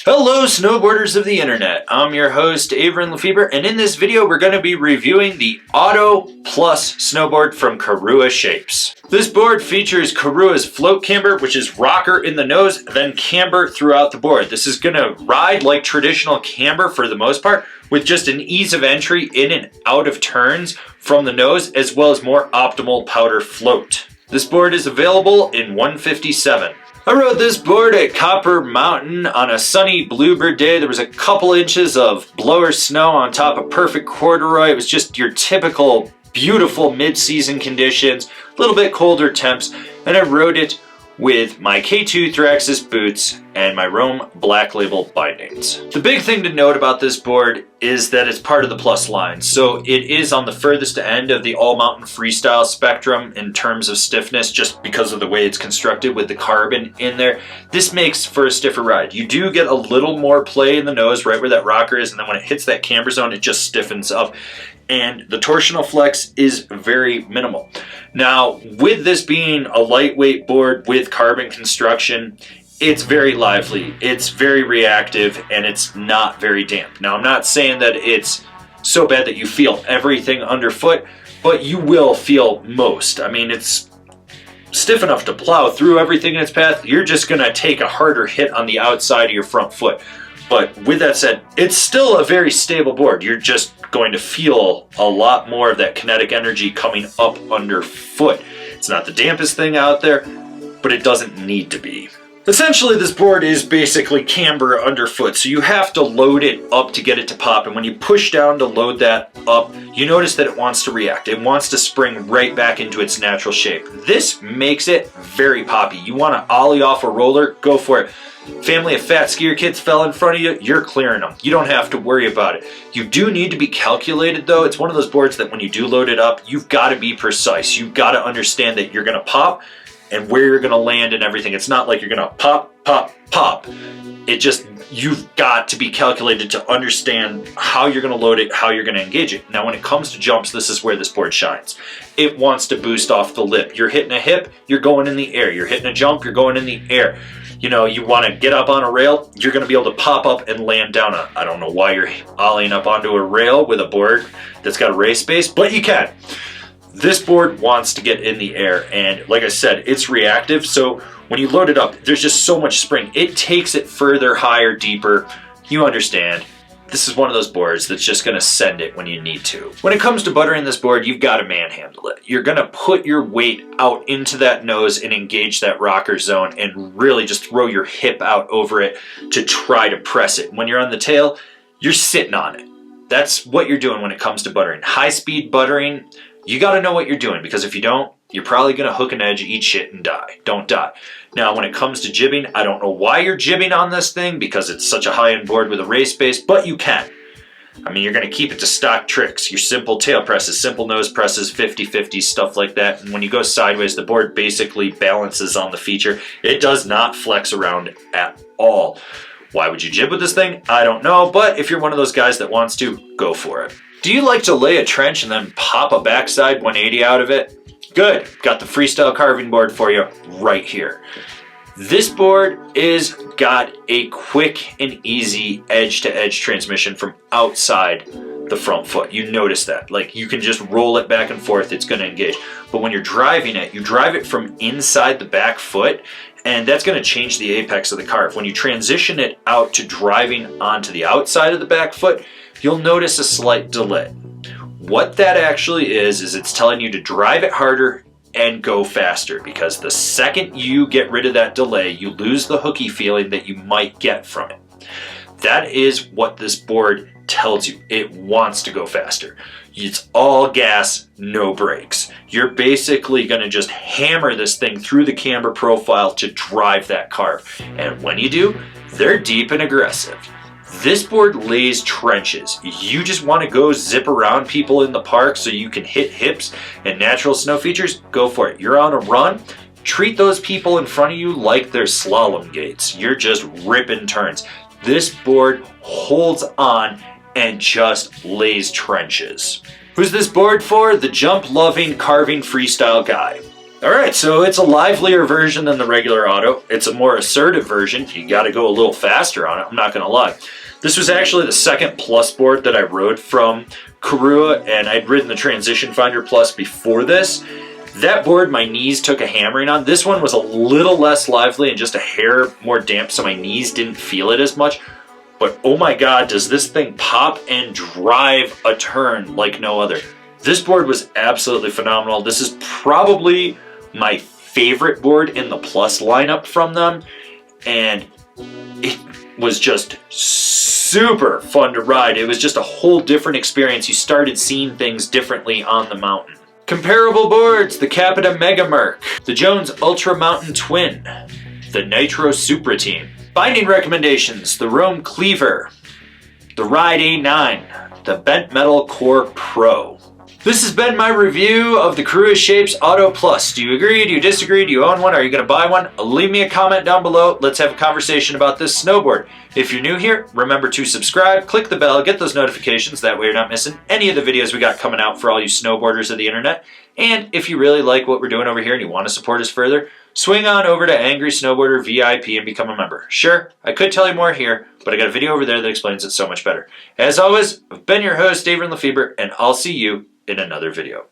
Hello snowboarders of the internet, I'm your host Avran LeFeber, and in this video we're going to be reviewing the Otto Plus snowboard from Korua Shapes. This board features Korua's float camber, which is rocker in the nose, then camber throughout the board. This is going to ride like traditional camber for the most part, with just an ease of entry in and out of turns from the nose, as well as more optimal powder float. This board is available in 157. I rode this board at Copper Mountain on a sunny bluebird day. There was a couple inches of blower snow on top of perfect corduroy. It was just your typical beautiful mid-season conditions, a little bit colder temps, and I rode it with my K2 Thraxis boots and my Rome Black Label bindings. The big thing to note about this board is that it's part of the Plus line, so it is on the furthest end of the all-mountain freestyle spectrum in terms of stiffness, just because of the way it's constructed with the carbon in there. This makes for a stiffer ride. You do get a little more play in the nose right where that rocker is, and then when it hits that camber zone, it just stiffens up. And the torsional flex is very minimal. Now, with this being a lightweight board with carbon construction, it's very lively, it's very reactive, and it's not very damp. Now, I'm not saying that it's so bad that you feel everything underfoot, but you will feel most. I mean, it's stiff enough to plow through everything in its path. You're just gonna take a harder hit on the outside of your front foot. But with that said, it's still a very stable board. You're just going to feel a lot more of that kinetic energy coming up underfoot. It's not the dampest thing out there, but it doesn't need to be. Essentially, this board is basically camber underfoot, so you have to load it up to get it to pop, and when you push down to load that up, you notice that it wants to react. It wants to spring right back into its natural shape. This makes it very poppy. You want to ollie off a roller, go for it. Family of fat skier kids fell in front of you, you're clearing them. You don't have to worry about it. You do need to be calculated though. It's one of those boards that when you do load it up, you've got to be precise. You've got to understand that you're going to pop and where you're going to land and everything. It's not like you're going to pop, pop, pop. It just, you've got to be calculated to understand how you're going to load it, how you're going to engage it. Now when it comes to jumps, this is where this board shines. It wants to boost off the lip. You're hitting a hip, you're going in the air. You're hitting a jump, you're going in the air. You know, you want to get up on a rail, you're going to be able to pop up and land down on it. I don't know why you're ollieing up onto a rail with a board that's got a race base, but you can. This board wants to get in the air, and like I said, it's reactive, so when you load it up, there's just so much spring. It takes it further, higher, deeper. You understand. This is one of those boards that's just going to send it when you need to. When it comes to buttering this board, you've got to manhandle it. You're going to put your weight out into that nose and engage that rocker zone and really just throw your hip out over it to try to press it. When you're on the tail, you're sitting on it. That's what you're doing when it comes to buttering. High-speed buttering, you got to know what you're doing, because if you don't, you're probably going to hook an edge, eat shit, and die. Don't die. Now, when it comes to jibbing, I don't know why you're jibbing on this thing, because it's such a high-end board with a race base, but you can. I mean, you're going to keep it to stock tricks, your simple tail presses, simple nose presses, 50-50, stuff like that. And when you go sideways, the board basically balances on the feature. It does not flex around at all. Why would you jib with this thing? I don't know, but if you're one of those guys that wants to, go for it. Do you like to lay a trench and then pop a backside 180 out of it? Good, got the freestyle carving board for you right here. This board is got a quick and easy edge-to-edge transmission from outside the front foot. You notice that, like you can just roll it back and forth, it's going to engage. But when you're driving it, you drive it from inside the back foot, and that's going to change the apex of the carve. When you transition it out to driving onto the outside of the back foot, you'll notice a slight delay. What that actually is it's telling you to drive it harder and go faster, because the second you get rid of that delay, you lose the hooky feeling that you might get from it. That is what this board tells you. It wants to go faster. It's all gas, no brakes. You're basically going to just hammer this thing through the camber profile to drive that carve. And when you do, they're deep and aggressive. This board lays trenches. You just want to go zip around people in the park so you can hit hips and natural snow features? Go for it. You're on a run. Treat those people in front of you like they're slalom gates. You're just ripping turns. This board holds on and just lays trenches. Who's this board for? The jump-loving, carving freestyle guy. Alright, so it's a livelier version than the regular Otto. It's a more assertive version. You gotta go a little faster on it, I'm not gonna lie. This was actually the second Plus board that I rode from Korua, and I'd ridden the Transition Finder Plus before this. That board my knees took a hammering on. This one was a little less lively and just a hair more damp, so my knees didn't feel it as much. But oh my god, does this thing pop and drive a turn like no other. This board was absolutely phenomenal. This is probably my favorite board in the Plus lineup from them, and it was just super fun to ride. It was just a whole different experience. You started seeing things differently on the mountain. Comparable boards: the Capita Mega Merc, the Jones Ultra Mountain Twin, the Nitro Suprateam. Binding recommendations: the Rome Cleaver, the Ride A9, the Bent Metal Core Pro. This has been my review of the Korua Shapes Otto Plus. Do you agree? Do you disagree? Do you own one? Are you going to buy one? Leave me a comment down below. Let's have a conversation about this snowboard. If you're new here, remember to subscribe, click the bell, get those notifications. That way you're not missing any of the videos we got coming out for all you snowboarders of the internet. And if you really like what we're doing over here and you want to support us further, swing on over to Angry Snowboarder VIP and become a member. Sure, I could tell you more here, but I got a video over there that explains it so much better. As always, I've been your host, Avran LeFeber, and I'll see you in another video.